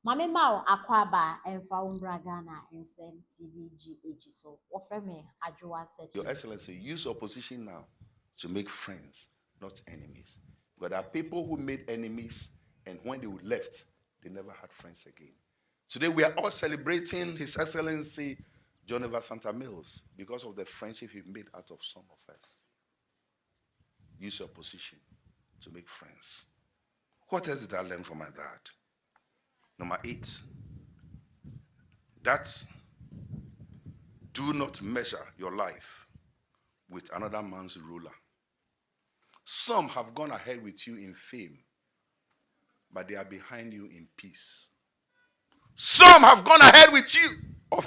Mame Mao Akwaba and Faumbragana and Sem TVGH. So, offer me Ajua set. Your Excellency, use your position now to make friends, not enemies. But there are people who made enemies, and when they left, they never had friends again. Today, we are all celebrating His Excellency John Ever Santa Mills because of the friendship he made out of some of us. Use your position to make friends. What else did I learn from my dad? Number 8, that do not measure your life with another man's ruler. Some have gone ahead with you in fame, but they are behind you in peace. Some have gone ahead with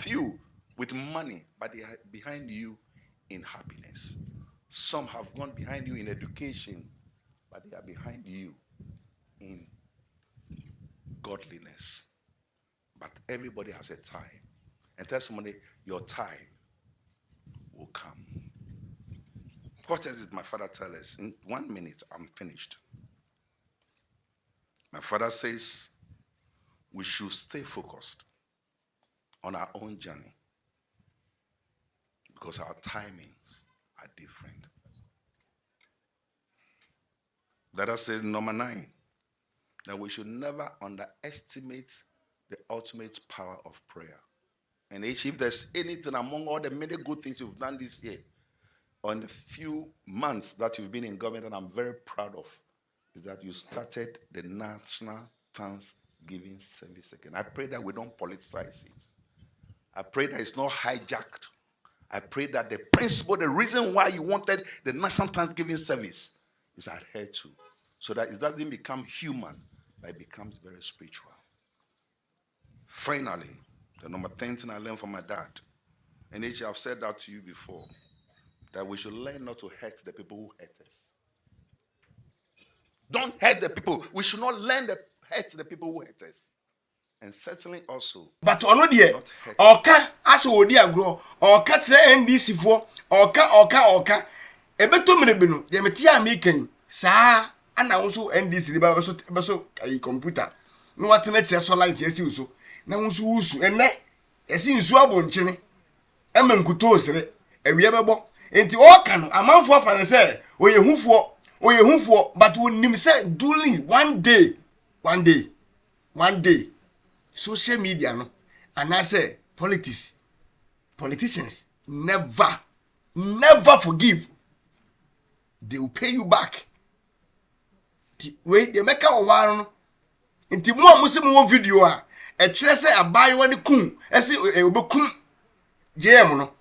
you with money, but they are behind you in happiness. Some have gone behind you in education, but they are behind you in godliness. But everybody has a time. And tell somebody, your time will come. What else did my father tell us? In 1 minute, I'm finished. My father says we should stay focused on our own journey because our timings are different. That says number 9, that we should never underestimate the ultimate power of prayer. And if there's anything among all the many good things you've done this year, or in the few months that you've been in government, and I'm very proud of, is that you started the National Thanksgiving Service again. I pray that we don't politicize it. I pray that it's not hijacked. I pray that the principle, the reason why you wanted the National Thanksgiving Service is adhered to, so that it doesn't become human, but it becomes very spiritual. Finally, the number 10 thing I learned from my dad, and I've said that to you before, that we should learn not to hurt the people who hurt us. Don't hurt the people. We should not learn to hurt the people who hurt us. And certainly also, but onodie oka aso odi agro oka tre NDC fo oka ebeto merebe no de metia mekan saa ana wo so NDC ni ba so ai computer no watena kire so light esi so na wo so wusu enne esi nsu abonchene emankuto osere ewie bebo enti oka no amanfo afa ne se oye hufuo but wonim se duly one day social media no and I say politicians never forgive. They will pay you back. Wait, they make a one into more Muslim video a kire say abai wani kum ese obekum JM no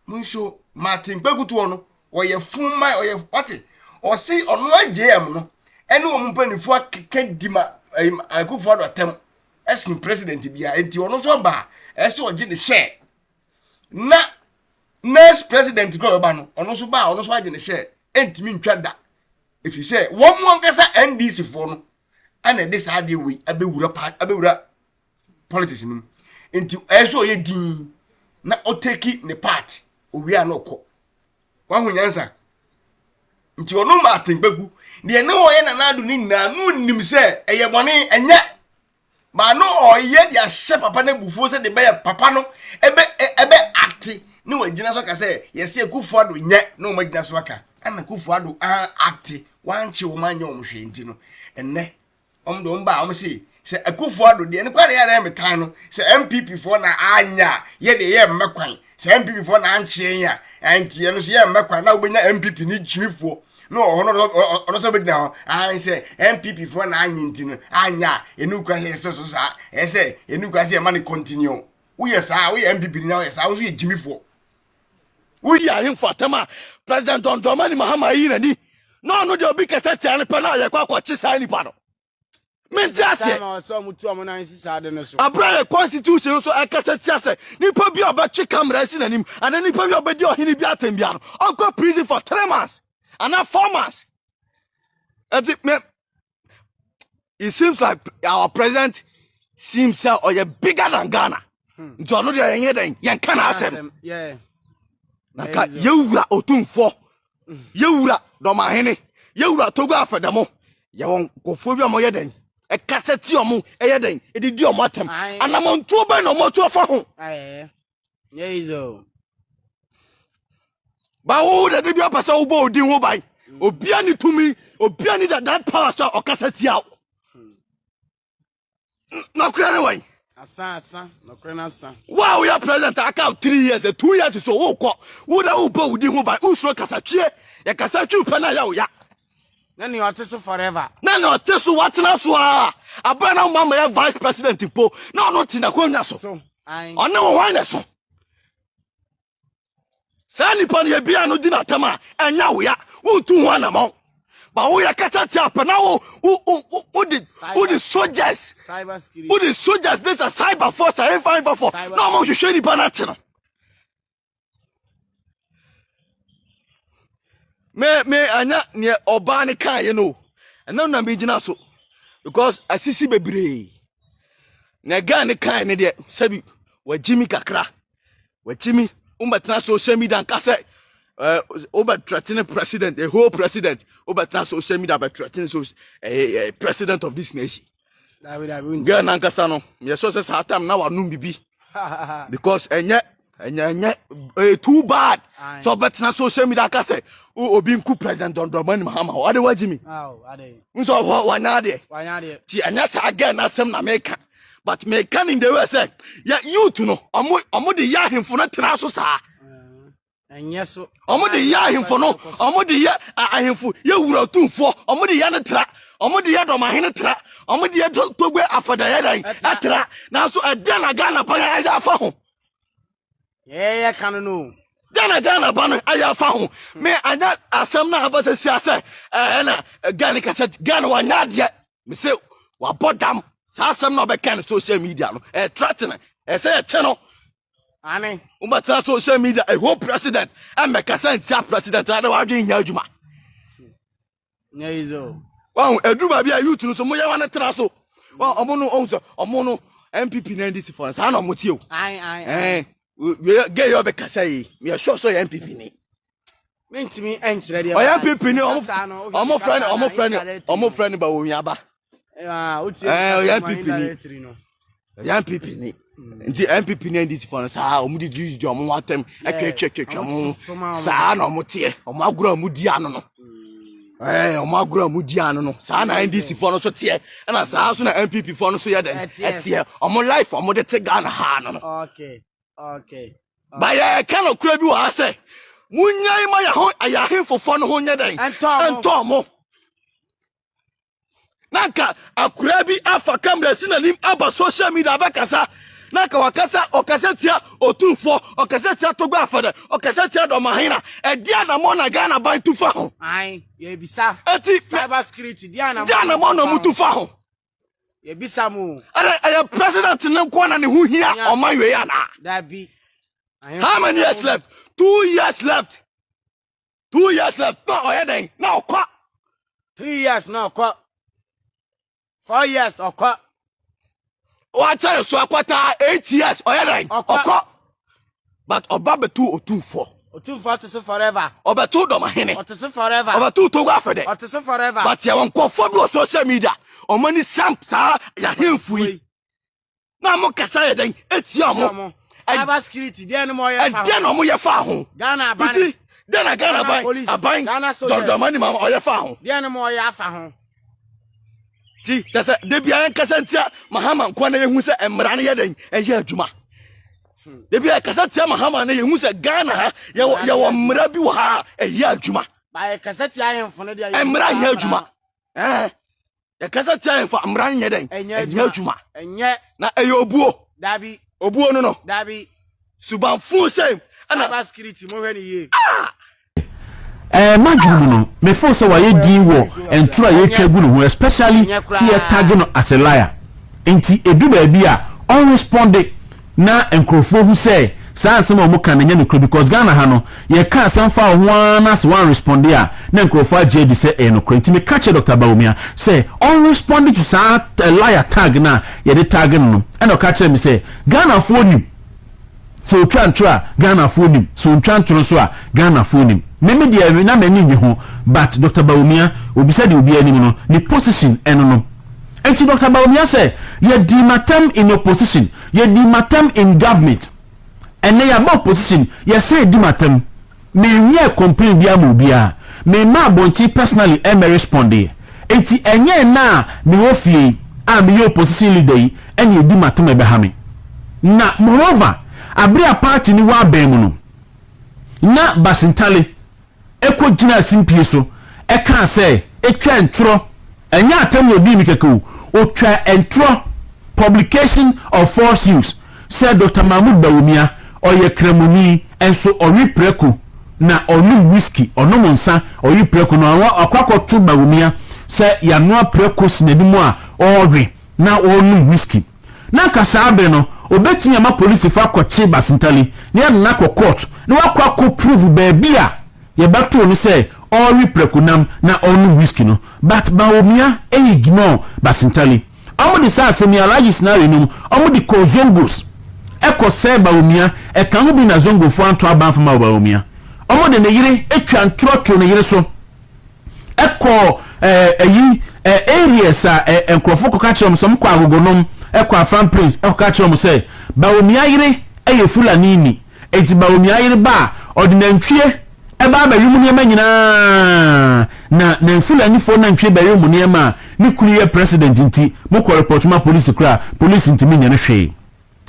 munsho Martin Begutu no oye funma oye what o see ono JM no ene o mpanifo akadima akufo do atem esin president bia enti ono so ba ese oje ne share na next president go ba no ono so aje ne share enti mi ntwa da if you say one more nkasa NDC for no ana this ade we abewura politics nim enti ese oye din na oteki ne part owi ana okọ wahu nyansa nti ono ma atengbegu de ne wo ye na nadu ni na no nim se eye bone enye ma no oye dia hye papa na bufuo se de be papa no ebe acti ni wagina so ka se yesi ekufu ado nye na o magina so aka ana kufu ado acti wanchi wo manya o mhwe nti no enne omdo mba o se ekufu ado de ne kware ya na metan no se MPP fo na anya ye de ye mmekwan se MPP fo na anche ya anti ye no se ye mmekwan na obenya MPP ni jimifuo no ono so begina ho an se MPP fo na anya nti no anya enukwa he so sa ese enukwa se ma ni continue wo ye sa wo ye MPP ni na wo ye sa wo so ye jimifo wo ya him for tema president Don Dramani Mahama yi nani no de obi kese tiane pe na ye kwa chi sa ni pa no mentiase so mutu amona nsi sa de no so abra constitution so akese tiase nipa bi obetwe camera si nanim ana nipa bi obedi ohini bi atem bia no onko prison for 3 months and not 4 months. It seems like our president seems or you're bigger than Ghana. So no dey yen den yen kan asem. Yeah. Naka yewura otumfo. Yewura do mahene. Yewura togo afedamo. Ye won kofo bi amoye den. e kaseti omo eye den e didi omo atem anamontuo ba na omo to fa ho Yezo ba wo de bi apasa wo bo odin wo bai obia ni tumi obia ni that power so o kaseti out no kra ne wan asa no kra na asa wow we are president aka 3 years 2 years so wo ko wo da wo bo odin ho bai usuro kasatwie ya kasatwi pa na ya wo ya na ni oteso forever na no oteso watena so a abana mama ya vice president po na no tina kwanya so ona wo hwan na so sani pan ye bia no dina tama enya wo ya wo tu ho na mo ba wo ya kasati apa na wo the soldiers cyber security wo the soldiers this a cyber force a 554 no mo hwehwe ni bana che no me anya ne oba ne kan ye no ena na me gina so because asisi bebre na ga ne kan ne de sabi wajimi kakra wajimi umbetna social media nkase threatening president the whole president umbetna social media be threatening so president of this nation ga na nkasa no me so say sa time na wanum bibi because enye too bad so betna social media kase obi nku president Dramani Mahama ade wajimi ade nso wanyade ti anya sa ga na sem na meka but me can in the way say ya youth no omo de ya hemfo no tena so sa enye so omo de ya hemfo no omo de ya ahemfo ya wura tumfo omo de ya ne tra omo de ya do mahene tra omo de ya togwe afada ya dan atra na so adana Ghana pa ya afa ho yeah kan no Ghana ba no aya afa ho me anya asem na abasa siase na Ghana kaset Ghana wa nyade me say wa bodam sa asem na be kan social media no threatening say channel ane umbata social media a whole president and make sense president na wa dwen nya adwuma Yezo wa eduba bia youth no so mo ya wana tra so wa omo no MPP na ndc for sa na omo tie o we get your be kasa yi me sure so MPP ni mentimi enchire dia MPP ni omo friend ba wo nwa ba utie MPP ni MPP ni nti MPP na ndc for sa omo di omo watem etwetwetwe omo sa na omo tie omo agura omo di ano no omo agura omo di ano no sa na ndc for no so tie na sa so na MPP for no so ye den etie omo life omo de te Ghana ha no okay ba ya kan okura bi wa say munyai ma ya ho aya hemfofo no ho nya dan ento mo nanka akura bi afa camera sinanim aba social media abakasa naka wakasa okasetia otumfo okasetia togba afada okasetia do mahina dia na mo na Ghana ban tufa ho ye bisa cyber security dia na mo no mutufa ho ye bisa mu ara president ne ko na ne hu hia o man we ya na that be how many years left 2 years left 2 years left no oyeden na okwa 3 years na okwa 4 years okwa wa tell so akwata 8 years oyeden okwa but obabetu otumfo to say forever obetu do mahene to say forever obetu to go afede to say forever but ya won kofo bi social media o mani samp sa ya hemfu yi na mo kasa ye den etia mo cyber security dia no mo ye fa dia no mo ye fa ho Ghana ban dia na Ghana ban Dramani Mahama o ye fa ho dia no mo ye afa ho ti tese de bia en kasa ntia Mahama nko na ye hu se emra ne ye den ye adwuma de bia kasa ntia Mahama na ye hu se Ghana ha ye wo mra bi wo ha ye adwuma ba kasa ntia ahemfo no dia emra ye adwuma ye kasa ntia ahemfo emra ye den ye adwuma enye na eye obuo dabi obuo no dabi subanfu sem ana cyber security mo hwe ni ye madwum no me feel say waye din wo entro a ye twagu no ho especially see a tag no as a liar enti edu ba bia on respond na enkrofo hu say sansem o muka na nya no because Ghana ha no ye ka sanfa ho na so one respond a na enkrofo agye bi say no enti me catch Dr. Bawumia say on respond to sa liar tag na ye de tag no and o catch me say Ghana fo nim so twa Ghana fo nim so twa so a Ghana fo nim meme dia na mani nyi ho but Dr. Bawumia obi said obi anim no ni position eno no Enti Dr. Bawumia say ye di matem in opposition, ye di matem in government. And they are about position, ye say di matem. Me we complain bia mo bia. Me ma bonti personally e me respond. Enti enye na me wo fie a me opposition leader yi enye di matem e be ha me. Na moreover, abria party ni wa ben mu no. Na Basintale eko gina simpie so e kan say etwa entro enya atam odi mi keke o twa entro publication of false news said Dr. Mahmoud Bawumia oye kremuni enso ori preku na onum whisky onum nsa ori preku no akwakoto Bawumia say ya no preku sinedimu a ori na onum whisky na kasa abe no obetimi ama police fa kwache Basintale ne na court na wakwa prove baabia ye bato ni say ori prekunam na onum whisky no but Bawumia ignore Basintale omo di sa asemi alaji scenario no omo di ko zongos eko se Bawumia e kan ho bi na zongo fo anto aban fama Bawumia omo de ne yire etwa ntrotro ne yire so eko areas a enkrofo ko ka chom som kwa agogonom eko afan prince eko ka chom se Bawumia yire eye fulani ni eti Bawumia yire ba ordinantwie eba ba yimu ne manyina na fulani fo na ntwe ba yimu ne ma ni kunu ye president nti mo ko report ma police kra police nti me ne hwe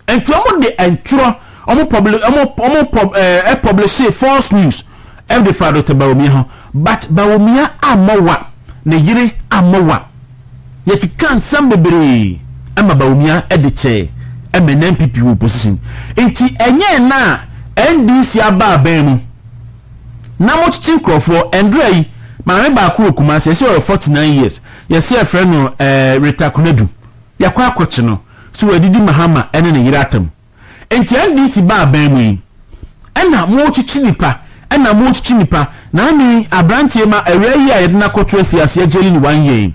enti omo de entro omo publish false news every father to Bawumia ho but Bawumia amawa na yire amawa ye kan sambebere ama Bawumia ediche eme na MPP opposition enti enye na NDC aba ban mu na mo chichi nkrofo Andrei maame ba ko okuma se 49 years yes your friend no Rita Kunedu yakwa akoche no so wadidi mahama ene ne yiratam enti NDC ba ban mu ena mo chichi nipa na ni abrantie ma awia yi a yede na koto afiase ageli ni 1 year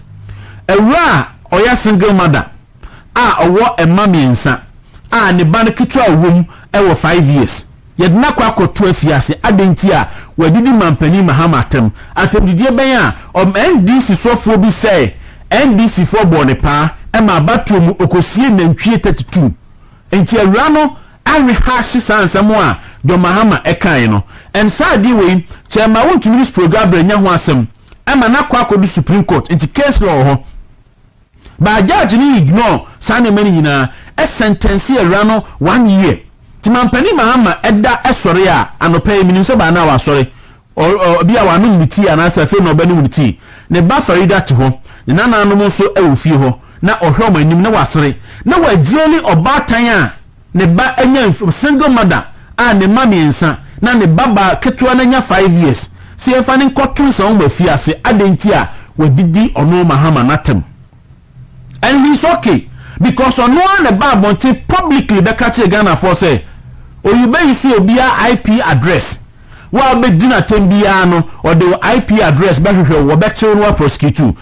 awia oya single mother a owo emamiensa a ne ba ne kitu awom ewo 5 years yede na kwa koto afiase adenti a wadidi mampani mahama atem didie ben a NDC sofo bi say NDC for bone pa e ma batom okosie nantwie 32 enti awia no awe hashi sansamo a do mahama ekan no en sadi we chema want to use program branya ho asem e ma na kwa kodu Supreme Court enti case law ho ba judge ni ignore sane mani nyina e sentence awia no 1 year timampani mahama eda esore a anopa eminim se ba na wa sore obi a wanu miti anasa fe no banu miti ne ba farida to ho ne nananom nso ewofie ho na ohwe manim na wasere na wagieli obatan a ne ba anya single mother a ne mamiensa na ne baba ketua na nya 5 years se efa ne nkotun so ma fiase adenti a wadidi ono mahama natem and he's okay because ono na ba bonte publicly be catch Ghana for say oyube isu obia IP address wa be dina tembia no or the IP address ba hwehwe wo be chew no prosecute